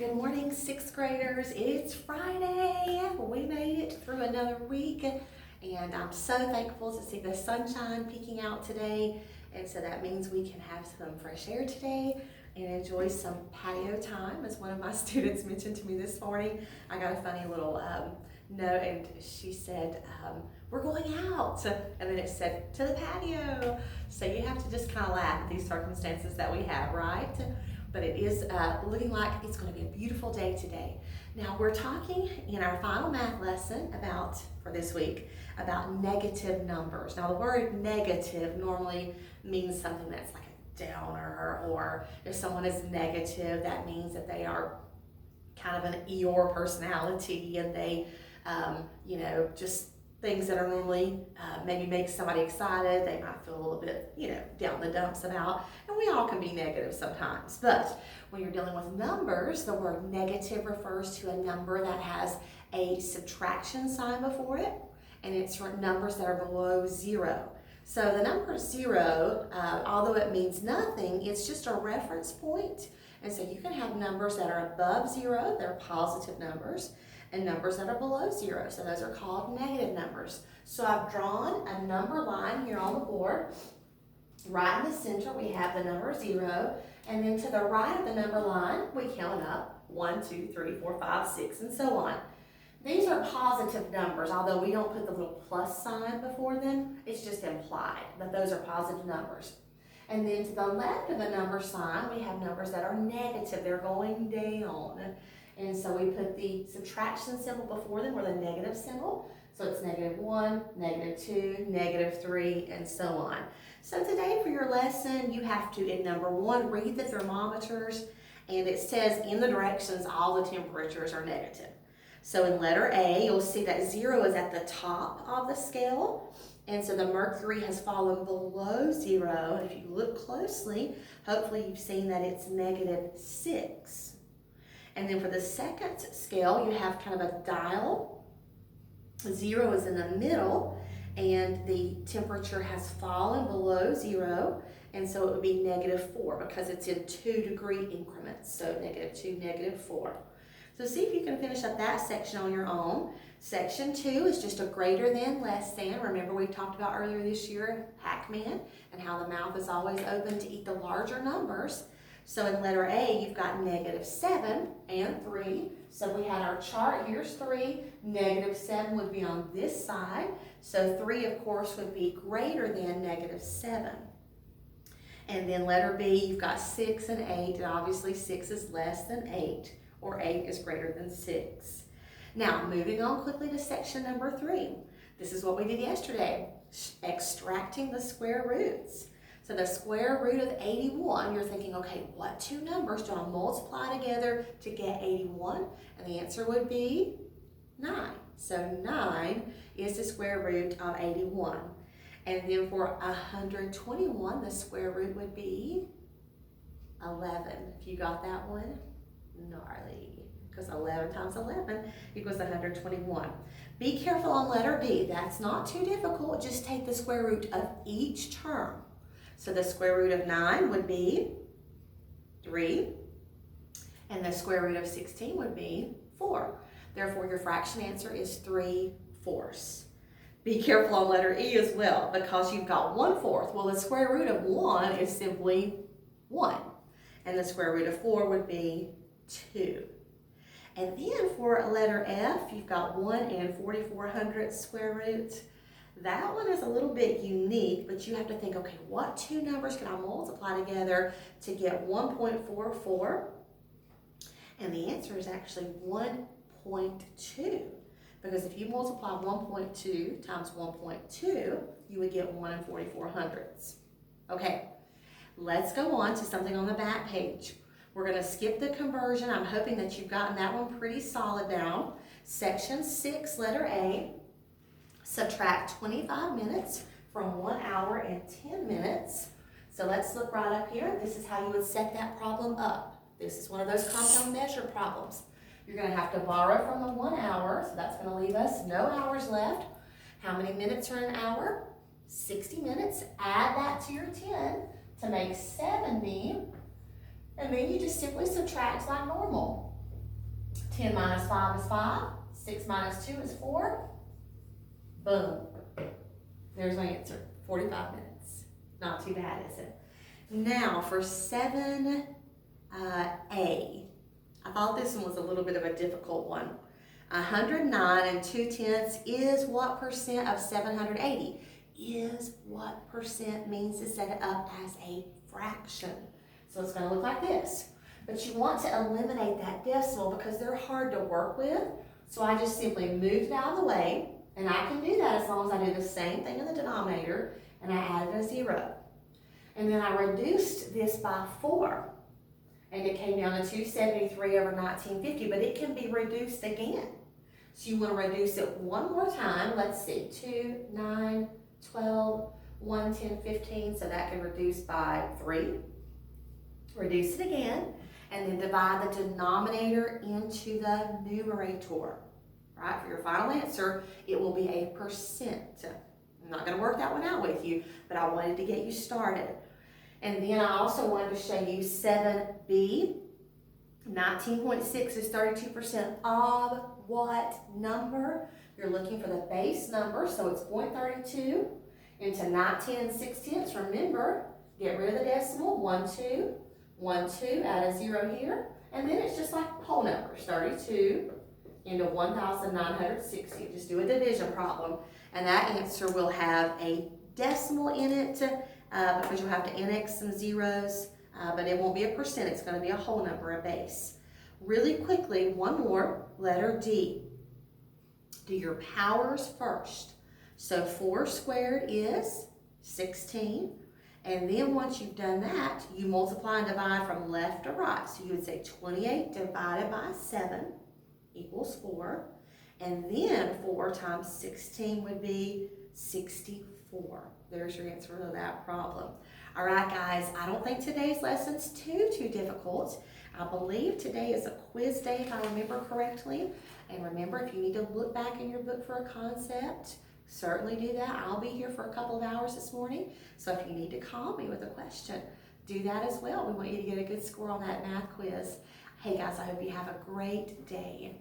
Good morning, sixth graders. It's Friday. We made it through another week, and I'm so thankful to see the sunshine peeking out today. And so that means we can have some fresh air today and enjoy some patio time, as one of my students mentioned to me this morning. I got a funny little note, and she said, we're going out, and then it said, to the patio. So you have to just kind of laugh at these circumstances that we have, right? But it is looking like it's going to be a beautiful day today. Now we're talking in our final math lesson for this week, about negative numbers. Now the word negative normally means something that's like a downer, or if someone is negative, that means that they are kind of an Eeyore personality, and they, just things that are normally maybe make somebody excited, they might feel a little bit, down the dumps about, and we all can be negative sometimes. But when you're dealing with numbers, the word negative refers to a number that has a subtraction sign before it, and it's for numbers that are below zero. So the number zero, although it means nothing, it's just a reference point. And so you can have numbers that are above zero, they're positive numbers, and numbers that are below zero. So those are called negative numbers. So I've drawn a number line here on the board. Right in the center, we have the number 0. And then to the right of the number line, we count up 1, 2, 3, 4, 5, 6, and so on. These are positive numbers, although we don't put the little plus sign before them. It's just implied that those are positive numbers. And then to the left of the number sign, we have numbers that are negative. They're going down. And so we put the subtraction symbol before them, or the negative symbol. So it's -1, -2, -3, and so on. So today for your lesson, you have to, in number 1, read the thermometers. And it says in the directions, all the temperatures are negative. So in letter A, you'll see that 0 is at the top of the scale. And so the mercury has fallen below 0. And if you look closely, hopefully you've seen that it's -6. And then for the second scale, you have kind of a dial. 0 is in the middle, and the temperature has fallen below 0. And so it would be -4 because it's in 2-degree increments. So -2, -4. So see if you can finish up that section on your own. Section 2 is just a greater than, less than. Remember we talked about earlier this year, Pac-Man, and how the mouth is always open to eat the larger numbers. So in letter A, you've got -7 and 3. So we had our chart, here's 3, -7 would be on this side. So 3, of course, would be greater than -7. And then letter B, you've got 6 and 8, and obviously 6 is less than 8, or 8 is greater than 6. Now, moving on quickly to section number 3. This is what we did yesterday, extracting the square roots. So the square root of 81, you're thinking, okay, what two numbers do I multiply together to get 81? And the answer would be 9. So 9 is the square root of 81. And then for 121, the square root would be 11. If you got that one, gnarly. Because 11 times 11 equals 121. Be careful on letter D. That's not too difficult. Just take the square root of each term. So the square root of 9 would be 3, and the square root of 16 would be 4. Therefore, your fraction answer is 3/4. Be careful on letter E as well, because you've got 1/4. Well, the square root of 1 is simply 1, and the square root of 4 would be 2. And then for letter F, you've got 1 and 4/400 square roots. That one is a little bit unique, but you have to think, okay, what two numbers can I multiply together to get 1.44? And the answer is actually 1.2. Because if you multiply 1.2 times 1.2, you would get 1 and 4/400. Okay, let's go on to something on the back page. We're going to skip the conversion. I'm hoping that you've gotten that one pretty solid down. Section 6, letter A. Subtract 25 minutes from 1 hour and 10 minutes. So let's look right up here. This is how you would set that problem up. This is one of those compound measure problems. You're going to have to borrow from the 1 hour, so that's going to leave us no hours left. How many minutes are in an hour? 60 minutes. Add that to your 10 to make 70. And then you just simply subtract like normal. 10 minus 5 is 5. 6 minus 2 is 4. Boom. There's my answer, 45 minutes. Not too bad, is it? Now for 7A. I thought this one was a little bit of a difficult one. 109 2/10 is what percent of 780? Is what percent means to set it up as a fraction. So it's going to look like this. But you want to eliminate that decimal because they're hard to work with. So I just simply moved it out of the way. And I can do that as long as I do the same thing in the denominator and I added a 0. And then I reduced this by 4. And it came down to 273 over 1950, but it can be reduced again. So you want to reduce it one more time. Let's see, 2, 9, 12, 1, 10, 15. So that can reduce by 3. Reduce it again. And then divide the denominator into the numerator. Right, for your final answer, it will be a percent. I'm not going to work that one out with you, but I wanted to get you started. And then I also wanted to show you 7B. 19.6 is 32% of what number? You're looking for the base number, so it's 0.32 into 19 6/10. Remember, get rid of the decimal, 1, 2, 1, 2, add a 0 here, and then it's just like whole numbers, 32 into 1,960. Just do a division problem, and that answer will have a decimal in it because you'll have to annex some zeros, but it won't be a percent. It's going to be a whole number, a base. Really quickly, one more, letter D. Do your powers first. So 4 squared is 16, and then once you've done that, you multiply and divide from left to right. So you would say 28 divided by 7 equals 4, and then 4 times 16 would be 64. There's your answer to that problem. All right, guys, I don't think today's lesson's too difficult. I believe today is a quiz day, if I remember correctly. And remember, if you need to look back in your book for a concept, certainly do that. I'll be here for a couple of hours this morning, so if you need to call me with a question, do that as well. We want you to get a good score on that math quiz. Hey, guys, I hope you have a great day.